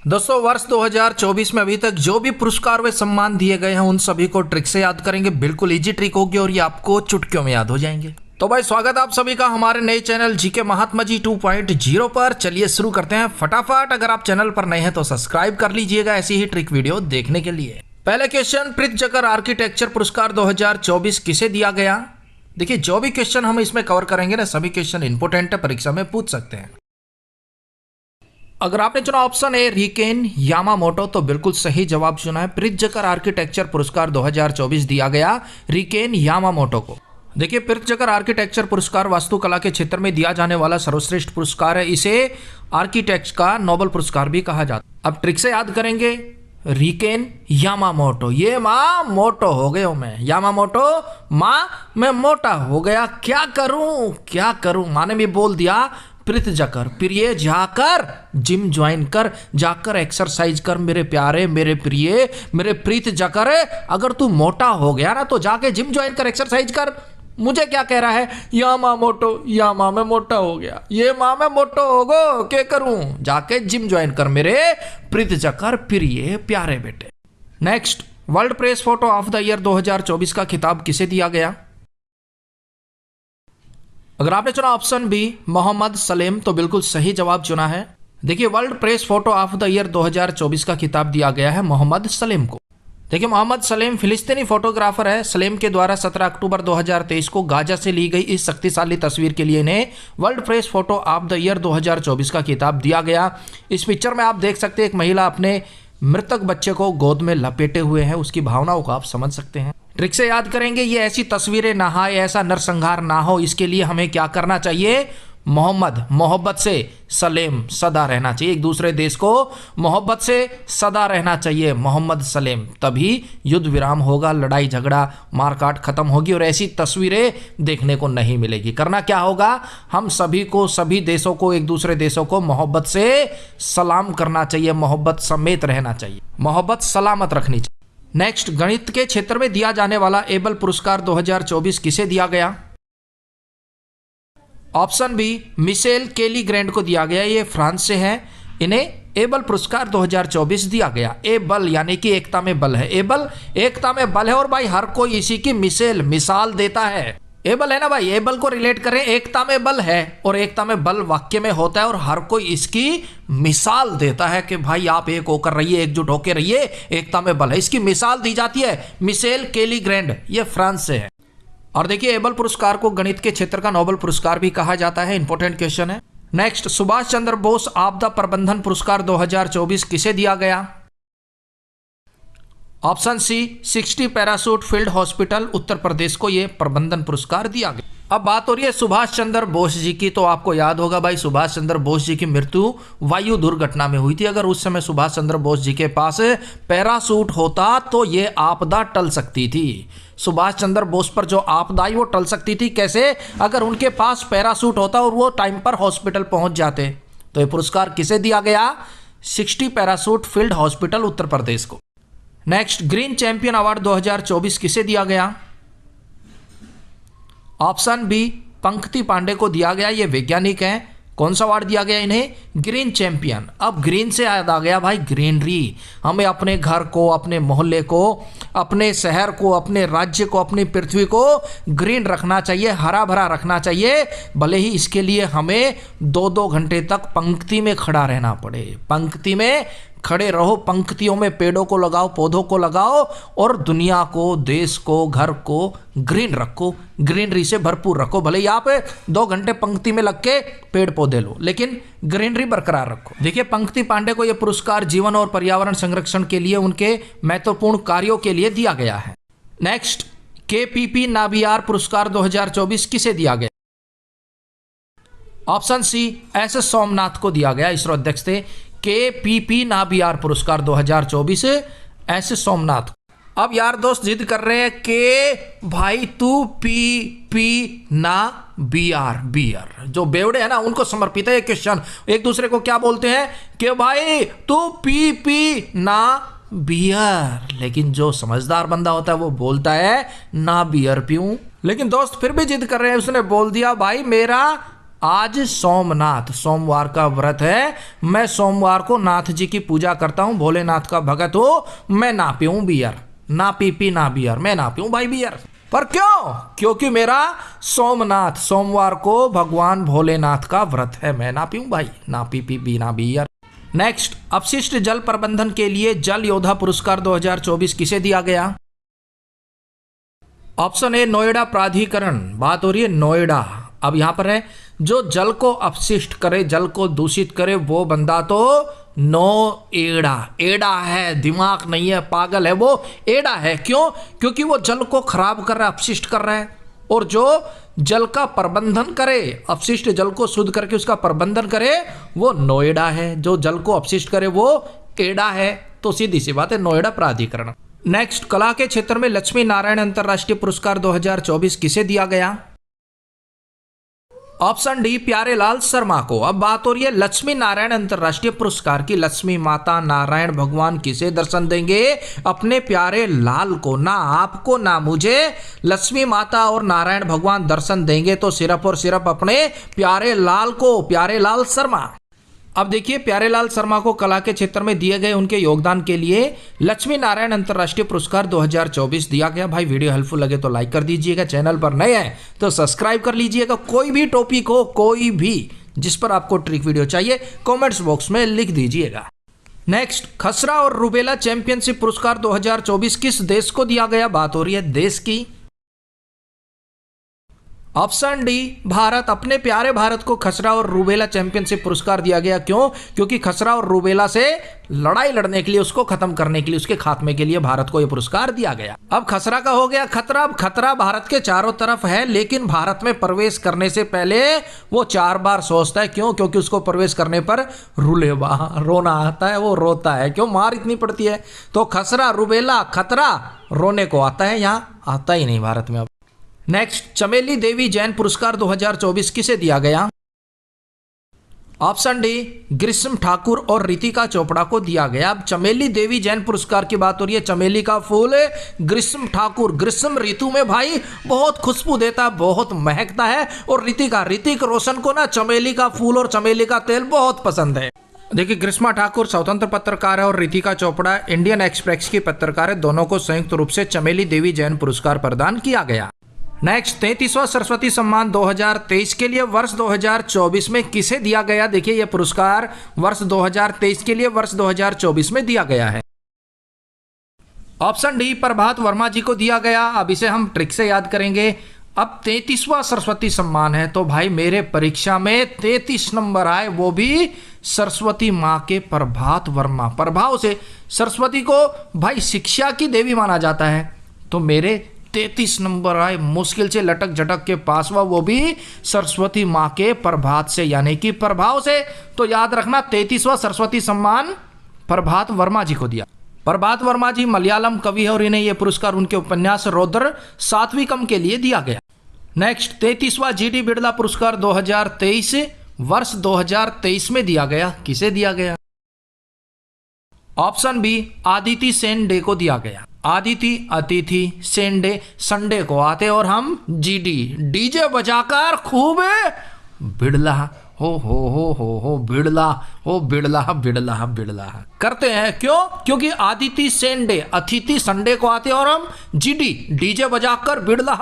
दोस्तों वर्ष 2024 में अभी तक जो भी पुरस्कार व सम्मान दिए गए हैं उन सभी को ट्रिक से याद करेंगे। बिल्कुल इजी ट्रिक होगी और ये आपको चुटकियों में याद हो जाएंगे। तो भाई स्वागत है आप सभी का हमारे नए चैनल जीके महात्मा जी 2.0 पर। चलिए शुरू करते हैं फटाफट। अगर आप चैनल पर नए हैं तो सब्सक्राइब कर लीजिएगा ऐसी ही ट्रिक वीडियो देखने के लिए। पहले क्वेश्चन, प्रित्जकर आर्किटेक्चर पुरस्कार 2024 किसे दिया गया? देखिए जो भी क्वेश्चन हम इसमें कवर करेंगे ना, सभी क्वेश्चन इंपोर्टेंट है, परीक्षा में पूछ सकते हैं। अगर आपने चुना ऑप्शन ए रिकेन यामामोटो तो बिल्कुल सही जवाब चुना है। प्रित्जकर आर्किटेक्चर पुरस्कार 2024 दिया गया रिकेन यामामोटो को। देखिए प्रित्जकर आर्किटेक्चर पुरस्कार वास्तुकला के क्षेत्र में दिया जाने वाला सर्वश्रेष्ठ पुरस्कार है। इसे आर्किटेक्ट का नोबेल पुरस्कार भी कहा जाता है। अब ट्रिक से याद करेंगे, रिकेन यामामोटो, ये माँ मोटो हो गया हूं मैं, यामामोटो माँ मैं मोटा हो गया, क्या करूं माँ ने भी बोल दिया प्रित्जकर, प्रिय जाकर जिम ज्वाइन कर, जाकर एक्सरसाइज कर मेरे प्यारे, मेरे प्रिय, मेरे प्रित्जकर। अगर तू मोटा हो गया ना तो जाके जिम ज्वाइन कर, एक्सरसाइज कर। मुझे क्या कह रहा है, यामामोटो, या माँ मैं मोटा हो गया, ये माँ मैं मोटो हो गो, क्या करूं? जाके जिम ज्वाइन कर मेरे प्रित्जकर, प्रिय प्यारे बेटे। Next, world press photo of the year 2024 का खिताब किसे दिया गया? अगर आपने चुना ऑप्शन बी मोहम्मद सलेम तो बिल्कुल सही जवाब चुना है। देखिए world press photo of the year 2024 का खिताब दिया गया है मोहम्मद सलेम को। देखिए मोहम्मद सलेम फिलिस्तीनी फोटोग्राफर है। सलेम के द्वारा 17 अक्टूबर 2023 को गाजा से ली गई इस शक्तिशाली तस्वीर के लिए इन्हें world press photo of the year 2024 का खिताब दिया गया। इस पिक्चर में आप देख सकते हैं एक महिला अपने मृतक बच्चे को गोद में लपेटे हुए है, उसकी भावनाओं को आप समझ सकते हैं। ट्रिक से याद करेंगे, ये ऐसी तस्वीरें ना आए, ऐसा नरसंहार ना हो, इसके लिए हमें क्या करना चाहिए? मोहब्बत से सलेम सदा रहना चाहिए। एक दूसरे देश को मोहब्बत से सदा रहना चाहिए, मोहम्मद सलेम, तभी युद्ध विराम होगा, लड़ाई झगड़ा मारकाट खत्म होगी और ऐसी तस्वीरें देखने को नहीं मिलेगी। करना क्या होगा? हम सभी को, सभी देशों को, एक दूसरे देशों को मोहब्बत से सलाम करना चाहिए, मोहब्बत समेत रहना चाहिए, मोहब्बत सलामत रखनी चाहिए। नेक्स्ट, गणित के क्षेत्र में दिया जाने वाला एबल पुरस्कार 2024 किसे दिया गया? ऑप्शन बी मिशेल केली ग्रैंड को दिया गया। ये फ्रांस से हैं, इन्हें एबल पुरस्कार 2024 दिया गया। एबल यानी कि एकता में बल है, एबल एकता में बल है और भाई हर कोई इसी की मिसाल देता है। एबल है ना भाई, एबल को रिलेट करें, एकता में बल है और एकता में बल वाक्य में होता है और हर कोई इसकी मिसाल देता है कि भाई आप एक होकर रहिए, एकजुट होकर रहिए, एकता में बल है, इसकी मिसाल दी जाती है। मिशेल केली ग्रैंड, ये फ्रांस से है। और देखिए एबल पुरस्कार को गणित के क्षेत्र का नोबेल पुरस्कार भी कहा जाता है। इंपॉर्टेंट क्वेश्चन है। नेक्स्ट, सुभाष चंद्र बोस आपदा प्रबंधन पुरस्कार 2024 किसे दिया गया? Option C 60 parachute field hospital Uttar Pradesh को यह प्रबंधन पुरस्कार दिया गया। अब बात हो रही है सुभाष चंद्र बोस जी की, तो आपको याद होगा भाई सुभाष चंद्र बोस जी की मृत्यु वायु दुर्घटना में हुई थी। अगर उस समय सुभाष चंद्र बोस जी के पास पैराशूट होता तो ये आपदा टल सकती थी। सुभाष चंद्र बोस पर जो आपदा आई वो टल सकती थी। कैसे? अगर उनके पास पैराशूट होता और वो टाइम पर हॉस्पिटल पहुंच जाते। तो ये पुरस्कार किसे दिया गया? 60 parachute field hospital Uttar Pradesh को। नेक्स्ट, ग्रीन चैंपियन अवार्ड 2024 किसे दिया गया? ऑप्शन बी पंकति पांडे को दिया गया। ये वैज्ञानिक हैं। कौन सा अवार्ड दिया गया इन्हें? Green champion. अब ग्रीन से याद आ गया भाई ग्रीनरी। हमें अपने घर को, अपने मोहल्ले को, अपने शहर को, अपने राज्य को, अपनी पृथ्वी को ग्रीन रखना चाहिए, हरा भरा रखना चाहिए। भले ही इसके लिए हमें 2-2 घंटे तक पंक्ति में खड़ा रहना पड़े। पंक्ति में खड़े रहो, पंक्तियों में पेड़ों को लगाओ, पौधों को लगाओ और दुनिया को, देश को, घर को ग्रीन रखो, ग्रीनरी से भरपूर रखो। भले ही आप 2 घंटे पंक्ति में लग के पेड़ पौधे लो, लेकिन ग्रीनरी बरकरार रखो। देखिए पंकति पांडे को यह पुरस्कार जीवन और पर्यावरण संरक्षण के लिए उनके महत्वपूर्ण कार्यों के लिए दिया गया है। नेक्स्ट, केपीपी नाबियार पुरस्कार 2024 किसे दिया गया? ऑप्शन सी एस सोमनाथ को दिया गया। इसरो अध्यक्ष थे। केपीपी नाबियार पुरस्कार 2024 एस सोमनाथ। अब यार दोस्त जिद कर रहे हैं कि भाई तू पी ना बियर, जो बेवड़े हैं ना उनको समर्पित है ये क्वेश्चन। एक दूसरे को क्या बोलते हैं कि भाई तू पी ना बियर, लेकिन जो समझदार बंदा होता है वो बोलता है ना बियर पीऊं। लेकिन दोस्त फिर भी जिद कर रहे हैं, उसने बोल दिया भाई मेरा आज सोमनाथ, सोमवार का व्रत है, मैं सोमवार को नाथ जी की पूजा करता हूं, भोलेनाथ का भगत हो, मैं ना पीऊं बियर, ना पी ना बियर, मैं ना पीऊं भाई बियर। पर क्यों? क्योंकि मेरा सोमनाथ, सोमवार को भगवान भोलेनाथ का व्रत है, मैं ना पीऊं भाई, ना पी ना बियर। नेक्स्ट, अपशिष्ट जल प्रबंधन के लिए जल योद्धा पुरस्कार 2024 किसे दिया गया? ऑप्शन ए नोएडा प्राधिकरण, बात हो रही है नोएडा। अब यहां पर है जो जल को अपशिष्ट करे, जल को दूषित करे, वो बंदा तो नोएडा, एड़ा है, दिमाग नहीं है, पागल है वो, एड़ा है। क्यों? क्योंकि वो जल को खराब कर रहा है, अपशिष्ट कर रहा है। और जो जल का प्रबंधन करे, अपशिष्ट जल को शुद्ध करके उसका प्रबंधन करे, वो नोएडा है। जो जल को अपशिष्ट करे वो एड़ा है। तो सीधी सी बात है, नोएडा प्राधिकरण। नेक्स्ट, कला के क्षेत्र में लक्ष्मी नारायण अंतरराष्ट्रीय पुरस्कार 2024 किसे दिया गया? ऑप्शन डी प्यारेलाल शर्मा को। अब बात हो रही है लक्ष्मी नारायण अंतरराष्ट्रीय पुरस्कार की। लक्ष्मी माता, नारायण भगवान किसे दर्शन देंगे? अपने प्यारे लाल को, ना आपको ना मुझे। लक्ष्मी माता और नारायण भगवान दर्शन देंगे तो सिर्फ और सिर्फ अपने प्यारे लाल को, प्यारेलाल शर्मा। अब देखिए, प्यारेलाल शर्मा को कला के क्षेत्र में दिए गए उनके योगदान के लिए लक्ष्मी नारायण अंतरराष्ट्रीय पुरस्कार 2024 दिया गया। भाई वीडियो हेल्पफुल लगे तो लाइक कर दीजिएगा, चैनल पर नए हैं तो सब्सक्राइब कर लीजिएगा। कोई भी टॉपिक हो, कोई भी जिस पर आपको ट्रिक वीडियो चाहिए, कमेंट्स बॉक्स में लिख दीजिएगा। नेक्स्ट, खसरा और रूबेला चैंपियनशिप पुरस्कार 2024 किस देश को दिया गया? बात हो रही है देश की। Option D Bharat. अपने प्यारे भारत को खसरा और रूबेला चैंपियनशिप पुरस्कार दिया गया। क्यों? क्योंकि खसरा और रूबेला से लड़ाई लड़ने के लिए, उसको खत्म करने के लिए, उसके खात्मे के लिए भारत को यह पुरस्कार दिया गया। अब खसरा का हो गया खतरा। अब खतरा भारत के चारों तरफ है, लेकिन भारत में प्रवेश करने से पहले वो 4 बार सोचता है। क्यों? क्योंकि उसको प्रवेश करने पर रोना आता है, वो रोता है। क्यों? मार इतनी पड़ती है। तो खसरा, रूबेला, खतरा रोने को आता है, यहाँ आता ही नहीं भारत में। अब नेक्स्ट, चमेली देवी जैन पुरस्कार 2024 किसे दिया गया? ऑप्शन डी ग्रीष्म ठाकुर और रितिका चोपड़ा को दिया गया। अब चमेली देवी जैन पुरस्कार की बात हो रही है। चमेली का फूल ग्रीष्म ठाकुर, ग्रीष्म ऋतु में भाई बहुत खुशबू देता, बहुत महकता है। और ऋतिक रोशन को ना चमेली का फूल और चमेली का तेल बहुत पसंद है। देखिए, ग्रीष्मा ठाकुर स्वतंत्र पत्रकार है और रितिका चोपड़ा इंडियन एक्सप्रेस की पत्रकार है। दोनों को संयुक्त रूप से चमेली देवी जैन पुरस्कार प्रदान किया गया। नेक्स्ट, 33वां सरस्वती सम्मान 2023 के लिए वर्ष 2024 में किसे दिया गया? देखिए, यह पुरस्कार वर्ष 2023 के लिए वर्ष 2024 में दिया गया है। ऑप्शन डी प्रभात वर्मा जी को दिया गया। अब इसे हम ट्रिक से याद करेंगे। अब 33वां सरस्वती सम्मान है तो भाई मेरे परीक्षा में 33 नंबर आए, वो भी सरस्वती माँ के प्रभात वर्मा। प्रभाव से सरस्वती को भाई शिक्षा की देवी माना जाता है, तो मेरे 33 नंबर आए, मुश्किल से लटक झटक के पास हुआ, वो भी सरस्वती माँ के प्रभात से, यानी कि प्रभाव से। तो याद रखना, 33वां सरस्वती सम्मान प्रभात वर्मा जी को दिया। प्रभात वर्मा जी मलयालम कवि है और इन्हें यह पुरस्कार उनके उपन्यास रौद्र सात्विकम के लिए दिया गया। नेक्स्ट, 33वां जीडी बिड़ला पुरस्कार 2023 वर्ष 2023 में दिया गया। किसे दिया गया? ऑप्शन बी आदिति सेन डे को दिया गया। आदिति, अतिथि, सेंडे, संडे को आते और हम जीडी, डीजे बजाकर खूब बिड़ला हो बिड़ला हो बिड़ला करते हैं। क्यों? क्योंकि आदिति सेंडे, अतिथि संडे को आते और हम जीडी, डीजे बजाकर बिड़ला।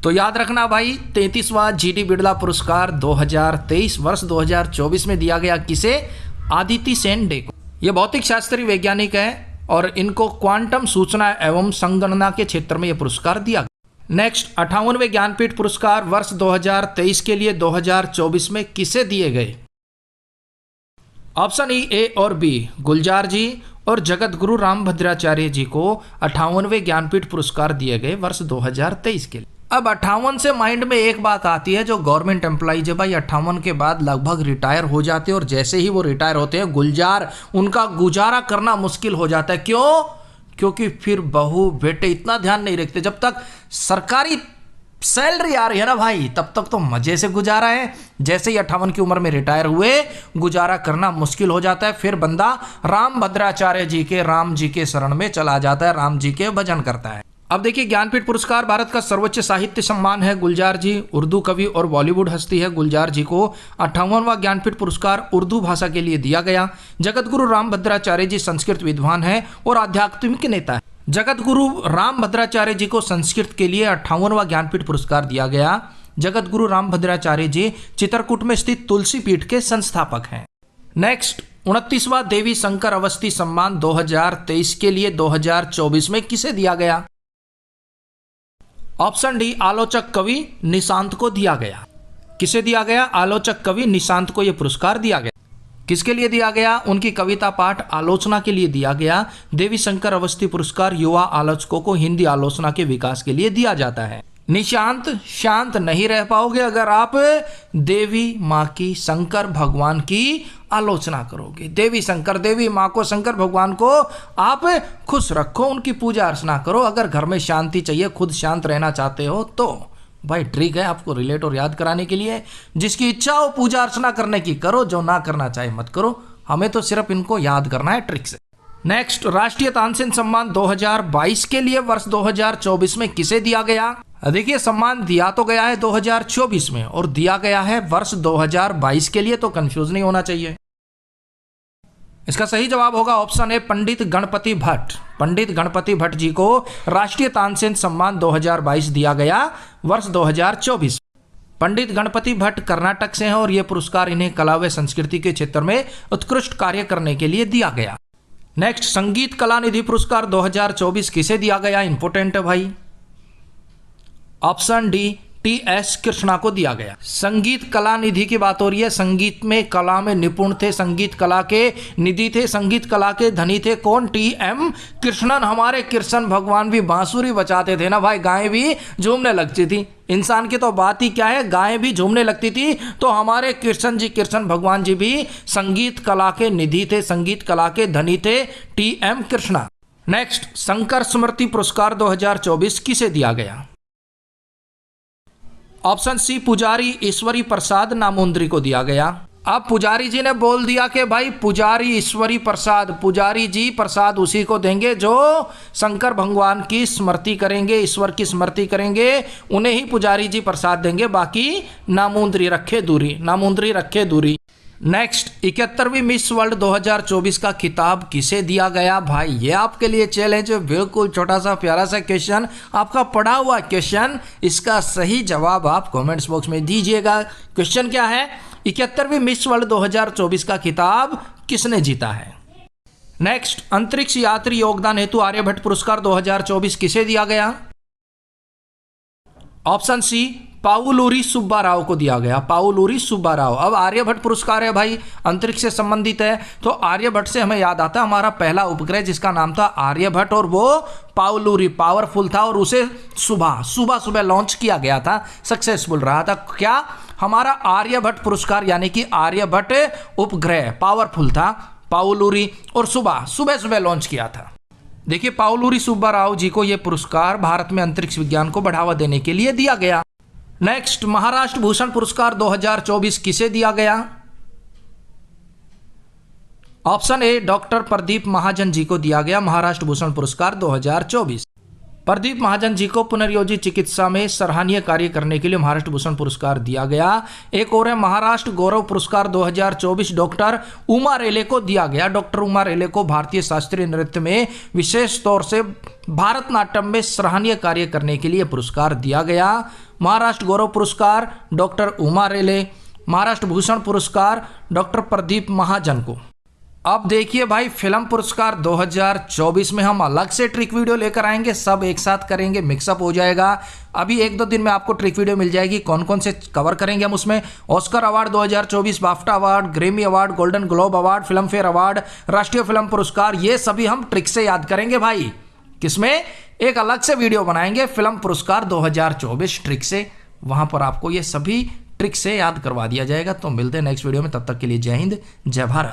तो याद रखना भाई, 33वां जीडी बिड़ला पुरस्कार 2023 वर्ष 2024 में दिया गया। किसे? आदिति सेन डे को। ये भौतिक शास्त्री वैज्ञानिक है और इनको क्वांटम सूचना एवं संगणना के क्षेत्र में यह पुरस्कार दिया गया। नेक्स्ट, 58वें ज्ञानपीठ पुरस्कार वर्ष 2023 के लिए 2024 में किसे दिए गए? ऑप्शन ए और बी गुलजार जी और जगत गुरु रामभद्राचार्य जी को 58वें ज्ञानपीठ पुरस्कार दिए गए वर्ष 2023 के लिए। अब 58 से माइंड में एक बात आती है, जो गवर्नमेंट एम्प्लॉइज है भाई 58 के बाद लगभग रिटायर हो जाते हैं और जैसे ही वो रिटायर होते हैं गुलजार, उनका गुजारा करना मुश्किल हो जाता है। क्यों? क्योंकि फिर बहू बेटे इतना ध्यान नहीं रखते। जब तक सरकारी सैलरी आ रही है ना भाई, तब तक तो मजे से गुजारा है। जैसे ही 58 की उम्र में रिटायर हुए, गुजारा करना मुश्किल हो जाता है। फिर बंदा रामभद्राचार्य जी के, राम जी के शरण में चला जाता है, राम जी के भजन करता है। अब देखिए, ज्ञानपीठ पुरस्कार भारत का सर्वोच्च साहित्य सम्मान है। गुलजार जी उर्दू कवि और बॉलीवुड हस्ती है। गुलजार जी को 58वां ज्ञानपीठ पुरस्कार उर्दू भाषा के लिए दिया गया। जगत गुरु रामभद्राचार्य जी संस्कृत विद्वान है और आध्यात्मिक नेता है। जगत गुरु रामभद्राचार्य जी को संस्कृत के लिए 58वां ज्ञानपीठ पुरस्कार दिया गया। जगत गुरु रामभद्राचार्य जी चित्रकूट में स्थित तुलसी पीठ के संस्थापक हैं। नेक्स्ट, 29वां देवी शंकर अवस्थी सम्मान 2023 के लिए 2024 में किसे दिया गया? ऑप्शन डी, आलोचक कवि निशांत को दिया गया। किसे दिया गया? आलोचक कवि निशांत को यह पुरस्कार दिया गया। किसके लिए दिया गया? उनकी कविता पाठ आलोचना के लिए दिया गया। देवी शंकर अवस्थी पुरस्कार युवा आलोचकों को हिंदी आलोचना के विकास के लिए दिया जाता है। निशांत, शांत नहीं रह पाओगे अगर आप देवी माँ की, शंकर भगवान की आलोचना करोगे। देवी शंकर, देवी माँ को, शंकर भगवान को आप खुश रखो, उनकी पूजा अर्चना करो। अगर घर में शांति चाहिए, खुद शांत रहना चाहते हो तो भाई ट्रिक है आपको रिलेट और याद कराने के लिए। जिसकी इच्छा हो पूजा अर्चना करने की करो, जो ना करना चाहे मत करो। हमें तो सिर्फ इनको याद करना है ट्रिक से। नेक्स्ट, राष्ट्रीय तानसेन सम्मान 2022 के लिए वर्ष 2024 में किसे दिया गया? देखिए, सम्मान दिया तो गया है 2024 में और दिया गया है वर्ष 2022 के लिए, तो कंफ्यूज नहीं होना चाहिए। इसका सही जवाब होगा ऑप्शन ए, पंडित गणपति भट्ट। पंडित गणपति भट्ट जी को राष्ट्रीय तानसेन सम्मान 2022 दिया गया वर्ष 2024। पंडित गणपति भट्ट कर्नाटक से हैं और यह पुरस्कार इन्हें कला व संस्कृति के क्षेत्र में उत्कृष्ट कार्य करने के लिए दिया गया। नेक्स्ट, संगीत कला निधि पुरस्कार 2024 किसे दिया गया? इंपोर्टेंट है भाई। Option D, T.S.. कृष्णा को दिया गया। संगीत कला निधि की बात हो रही है। संगीत में, कला में निपुण थे, संगीत कला के निधि थे, संगीत कला के धनी थे। कौन? टी.एम. कृष्णन। हमारे कृष्ण भगवान भी बांसुरी बजाते थे ना भाई, गायें भी झूमने लगती थी। इंसान की तो बात ही क्या है, गायें भी झूमने लगती थी। तो हमारे कृष्ण जी, कृष्ण भगवान जी भी संगीत कला के निधि थे, संगीत कला के धनी थे, टी.एम. कृष्णा। नेक्स्ट, शंकर स्मृति पुरस्कार 2024 किसे दिया गया? ऑप्शन सी, पुजारी ईश्वरी प्रसाद नामुंद्री को दिया गया। अब पुजारी जी ने बोल दिया कि भाई पुजारी ईश्वरी प्रसाद, पुजारी जी प्रसाद उसी को देंगे जो शंकर भगवान की स्मृति करेंगे, ईश्वर की स्मृति करेंगे, उन्हें ही पुजारी जी प्रसाद देंगे। बाकी नामुंद्री रखे दूरी, नामुंद्री रखे दूरी। नेक्स्ट, 71वीं मिस वर्ल्ड 2024 का खिताब किसे दिया गया? भाई ये आपके लिए चैलेंज है, बिल्कुल छोटा सा प्यारा सा क्वेश्चन, आपका पढ़ा हुआ क्वेश्चन। इसका सही जवाब आप कमेंट्स बॉक्स में दीजिएगा। क्वेश्चन क्या है? 71वीं मिस वर्ल्ड 2024 का खिताब किसने जीता है? नेक्स्ट, अंतरिक्ष यात्री योगदान हेतु आर्यभट्ट पुरस्कार 2024 किसे दिया गया? ऑप्शन सी, पाउलूरी सुब्बा राव को दिया गया। पाउलूरी सुब्बा राव। अब आर्यभट्ट पुरस्कार है भाई, अंतरिक्ष से संबंधित है, तो आर्यभट्ट से हमें याद आता है हमारा पहला उपग्रह जिसका नाम था आर्यभट्ट, और वो पाउलूरी पावरफुल था और उसे सुबह लॉन्च किया गया था, सक्सेसफुल रहा था। क्या? हमारा आर्यभट्ट पुरस्कार, यानी कि आर्यभट्ट उपग्रह पावरफुल था, पाउलूरी, और सुबह लॉन्च किया था। देखिए, पाउलूरी सुब्बा राव जी को यह पुरस्कार भारत में अंतरिक्ष विज्ञान को बढ़ावा देने के लिए दिया गया। नेक्स्ट, महाराष्ट्र भूषण पुरस्कार 2024 किसे दिया गया? Option A, doctor Pradeep Mahajan ji को दिया गया महाराष्ट्र भूषण पुरस्कार 2024। प्रदीप महाजन जी को पुनर्योजित चिकित्सा में सराहनीय कार्य करने के लिए महाराष्ट्र भूषण पुरस्कार दिया गया। एक और है, महाराष्ट्र गौरव पुरस्कार 2024 डॉक्टर उमा रेले को दिया गया। डॉक्टर उमा रेले को भारतीय शास्त्रीय नृत्य में विशेष तौर से भारतनाट्यम में सराहनीय कार्य करने के लिए पुरस्कार दिया गया। महाराष्ट्र गौरव पुरस्कार डॉक्टर उमा रेले, महाराष्ट्र भूषण पुरस्कार डॉक्टर प्रदीप महाजन को। अब देखिए भाई, फिल्म पुरस्कार 2024 में हम अलग से ट्रिक वीडियो लेकर आएंगे, सब एक साथ करेंगे, मिक्सअप हो जाएगा। अभी 1-2 दिन में आपको ट्रिक वीडियो मिल जाएगी, कौन कौन से कवर करेंगे हम उसमें। Oscar award 2024, BAFTA award, Grammy award, golden globe award, film fair award, राष्ट्रीय फिल्म पुरस्कार, ये सभी हम ट्रिक से याद करेंगे भाई। किसमें? एक अलग से वीडियो बनाएंगे फिल्म पुरस्कार 2024 ट्रिक से, वहां पर आपको ये सभी ट्रिक से याद करवा दिया जाएगा। तो मिलते हैं नेक्स्ट वीडियो में, तब तक के लिए जय हिंद, जय भारत।